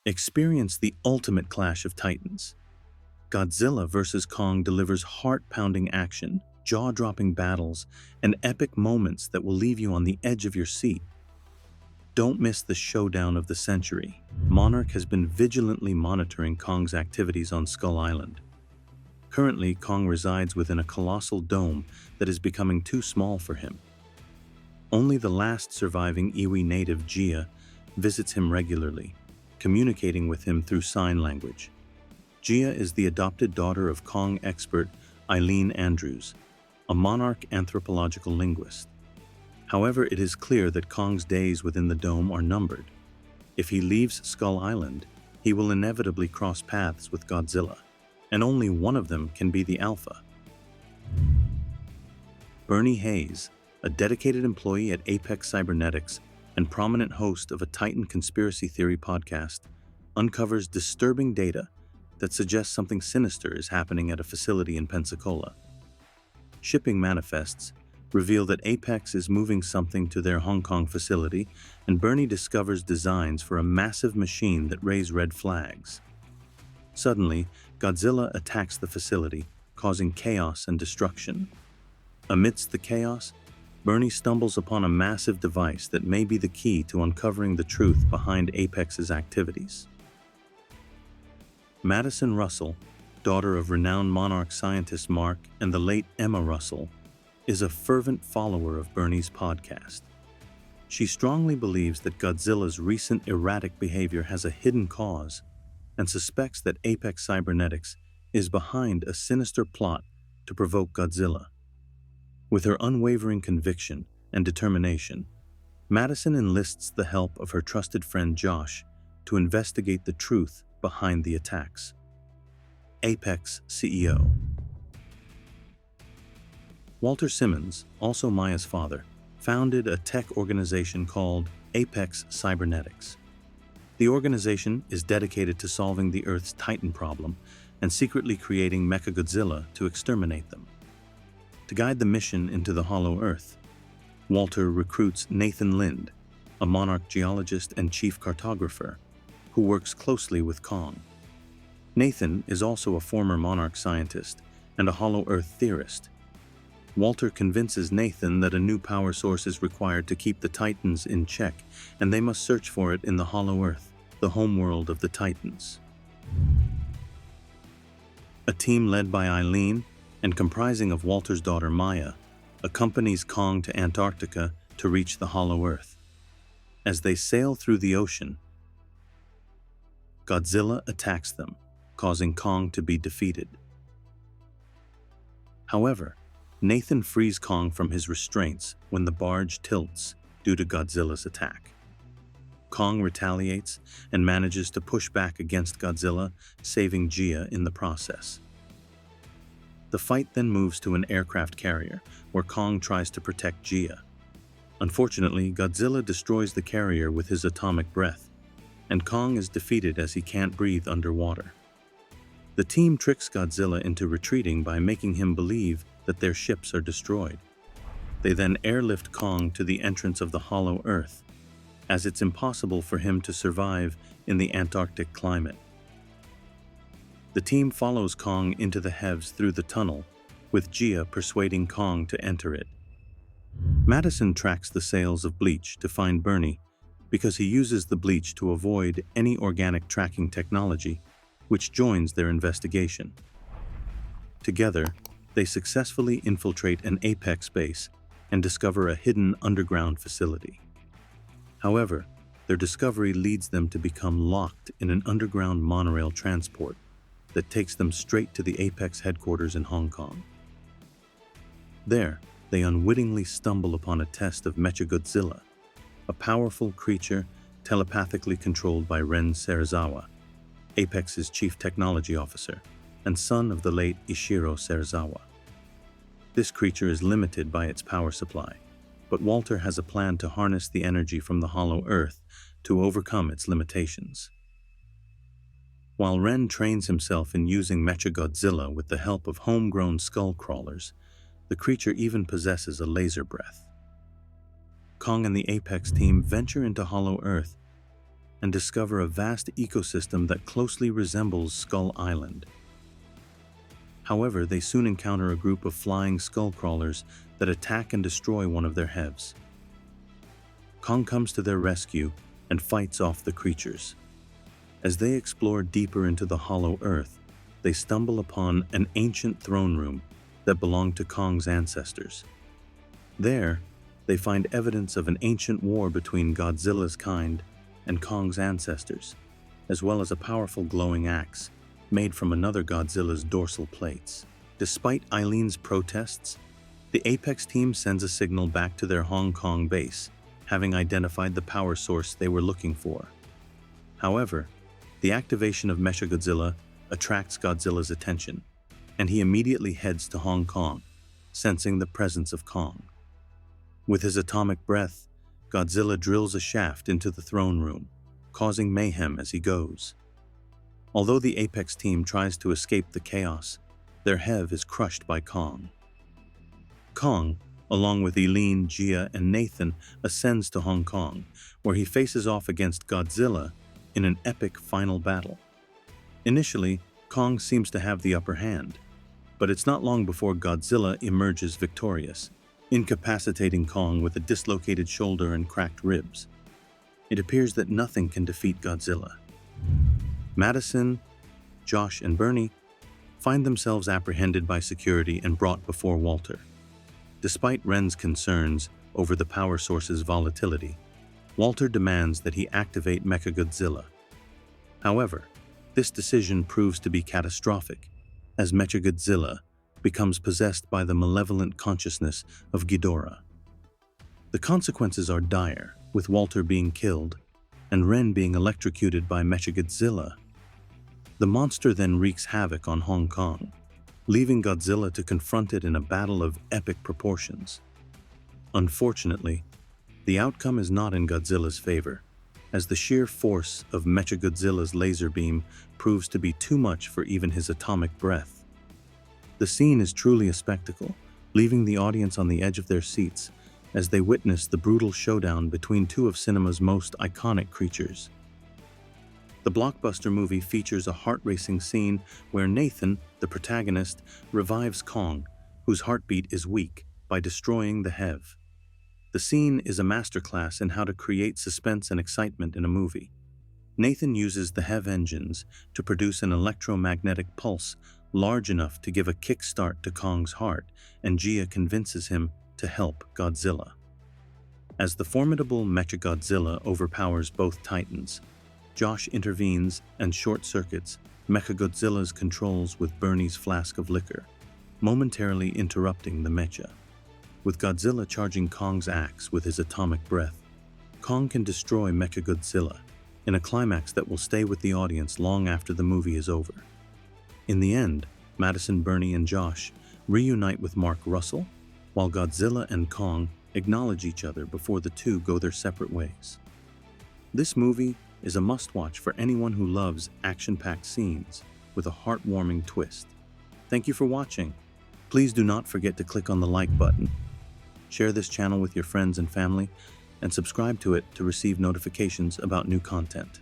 Experience the ultimate clash of titans. Godzilla vs. Kong delivers heart-pounding action, jaw-dropping battles, and epic moments that will leave you on the edge of your seat. Don't miss the showdown of the century. Monarch has been vigilantly monitoring Kong's activities on Skull Island. Currently, Kong resides within a colossal dome that is becoming too small for him. Only the last surviving Iwi native, Gia, visits him regularly, communicating with him through sign language. Gia is the adopted daughter of Kong expert Eileen Andrews, a monarch anthropological linguist. However, it is clear that Kong's days within the dome are numbered. If he leaves Skull Island, he will inevitably cross paths with Godzilla, and only one of them can be the Alpha. Bernie Hayes, a dedicated employee at Apex Cybernetics and prominent host of a Titan conspiracy theory podcast, uncovers disturbing data that suggests something sinister is happening at a facility in Pensacola. Shipping manifests reveal that Apex is moving something to their Hong Kong facility, and Bernie discovers designs for a massive machine that raise red flags. Suddenly, Godzilla attacks the facility, causing chaos and destruction. Amidst the chaos, Bernie stumbles upon a massive device that may be the key to uncovering the truth behind Apex's activities. Madison Russell, daughter of renowned monarch scientist Mark and the late Emma Russell, is a fervent follower of Bernie's podcast. She strongly believes that Godzilla's recent erratic behavior has a hidden cause and suspects that Apex Cybernetics is behind a sinister plot to provoke Godzilla. With her unwavering conviction and determination, Madison enlists the help of her trusted friend Josh to investigate the truth behind the attacks. Apex CEO Walter Simmons, also Maya's father, founded a tech organization called Apex Cybernetics. The organization is dedicated to solving the Earth's Titan problem and secretly creating Mechagodzilla to exterminate them. To guide the mission into the Hollow Earth, Walter recruits Nathan Lind, a monarch geologist and chief cartographer, who works closely with Kong. Nathan is also a former monarch scientist and a Hollow Earth theorist. Walter convinces Nathan that a new power source is required to keep the Titans in check, and they must search for it in the Hollow Earth, the homeworld of the Titans. A team led by Eileen and comprising of Walter's daughter Maya accompanies Kong to Antarctica to reach the Hollow Earth. As they sail through the ocean, Godzilla attacks them, causing Kong to be defeated. However, Nathan frees Kong from his restraints when the barge tilts due to Godzilla's attack. Kong retaliates and manages to push back against Godzilla, saving Gia in the process. The fight then moves to an aircraft carrier, where Kong tries to protect Gia. Unfortunately, Godzilla destroys the carrier with his atomic breath, and Kong is defeated as he can't breathe underwater. The team tricks Godzilla into retreating by making him believe that their ships are destroyed. They then airlift Kong to the entrance of the Hollow Earth, as it's impossible for him to survive in the Antarctic climate. The team follows Kong into the Heavs through the tunnel, with Gia persuading Kong to enter it. Madison tracks the sales of bleach to find Bernie because he uses the bleach to avoid any organic tracking technology, which joins their investigation. Together, they successfully infiltrate an Apex base and discover a hidden underground facility. However, their discovery leads them to become locked in an underground monorail transport that takes them straight to the Apex headquarters in Hong Kong. There, they unwittingly stumble upon a test of Mechagodzilla, a powerful creature telepathically controlled by Ren Serizawa, Apex's chief technology officer, and son of the late Ishiro Serizawa. This creature is limited by its power supply, but Walter has a plan to harness the energy from the Hollow Earth to overcome its limitations. While Ren trains himself in using Mechagodzilla with the help of homegrown skull crawlers, the creature even possesses a laser breath. Kong and the Apex team venture into Hollow Earth and discover a vast ecosystem that closely resembles Skull Island. However, they soon encounter a group of flying skull crawlers that attack and destroy one of their heads. Kong comes to their rescue and fights off the creatures. As they explore deeper into the hollow earth, they stumble upon an ancient throne room that belonged to Kong's ancestors. There, they find evidence of an ancient war between Godzilla's kind and Kong's ancestors, as well as a powerful glowing axe made from another Godzilla's dorsal plates. Despite Eileen's protests, the Apex team sends a signal back to their Hong Kong base, having identified the power source they were looking for. However, the activation of Mechagodzilla attracts Godzilla's attention, and he immediately heads to Hong Kong, sensing the presence of Kong. With his atomic breath, Godzilla drills a shaft into the throne room, causing mayhem as he goes. Although the Apex team tries to escape the chaos, their Hev is crushed by Kong. Kong, along with Eileen, Gia, and Nathan, ascends to Hong Kong, where he faces off against Godzilla in an epic final battle. Initially, Kong seems to have the upper hand, but it's not long before Godzilla emerges victorious, incapacitating Kong with a dislocated shoulder and cracked ribs. It appears that nothing can defeat Godzilla. Madison, Josh, and Bernie find themselves apprehended by security and brought before Walter. Despite Ren's concerns over the power source's volatility, Walter demands that he activate Mechagodzilla. However, this decision proves to be catastrophic, as Mechagodzilla becomes possessed by the malevolent consciousness of Ghidorah. The consequences are dire, with Walter being killed and Ren being electrocuted by Mechagodzilla. The monster then wreaks havoc on Hong Kong, leaving Godzilla to confront it in a battle of epic proportions. Unfortunately, the outcome is not in Godzilla's favor, as the sheer force of Mechagodzilla's laser beam proves to be too much for even his atomic breath. The scene is truly a spectacle, leaving the audience on the edge of their seats as they witness the brutal showdown between two of cinema's most iconic creatures. The blockbuster movie features a heart-racing scene where Nathan, the protagonist, revives Kong, whose heartbeat is weak, by destroying the Hev. The scene is a masterclass in how to create suspense and excitement in a movie. Nathan uses the Hev engines to produce an electromagnetic pulse large enough to give a kickstart to Kong's heart, and Gia convinces him to help Godzilla. As the formidable Mechagodzilla overpowers both titans, Josh intervenes and short-circuits Mechagodzilla's controls with Bernie's flask of liquor, momentarily interrupting the mecha. With Godzilla charging Kong's axe with his atomic breath, Kong can destroy Mechagodzilla in a climax that will stay with the audience long after the movie is over. In the end, Madison, Bernie, and Josh reunite with Mark Russell, while Godzilla and Kong acknowledge each other before the two go their separate ways. This movie is a must-watch for anyone who loves action-packed scenes with a heartwarming twist. Thank you for watching. Please do not forget to click on the like button, share this channel with your friends and family, and subscribe to it to receive notifications about new content.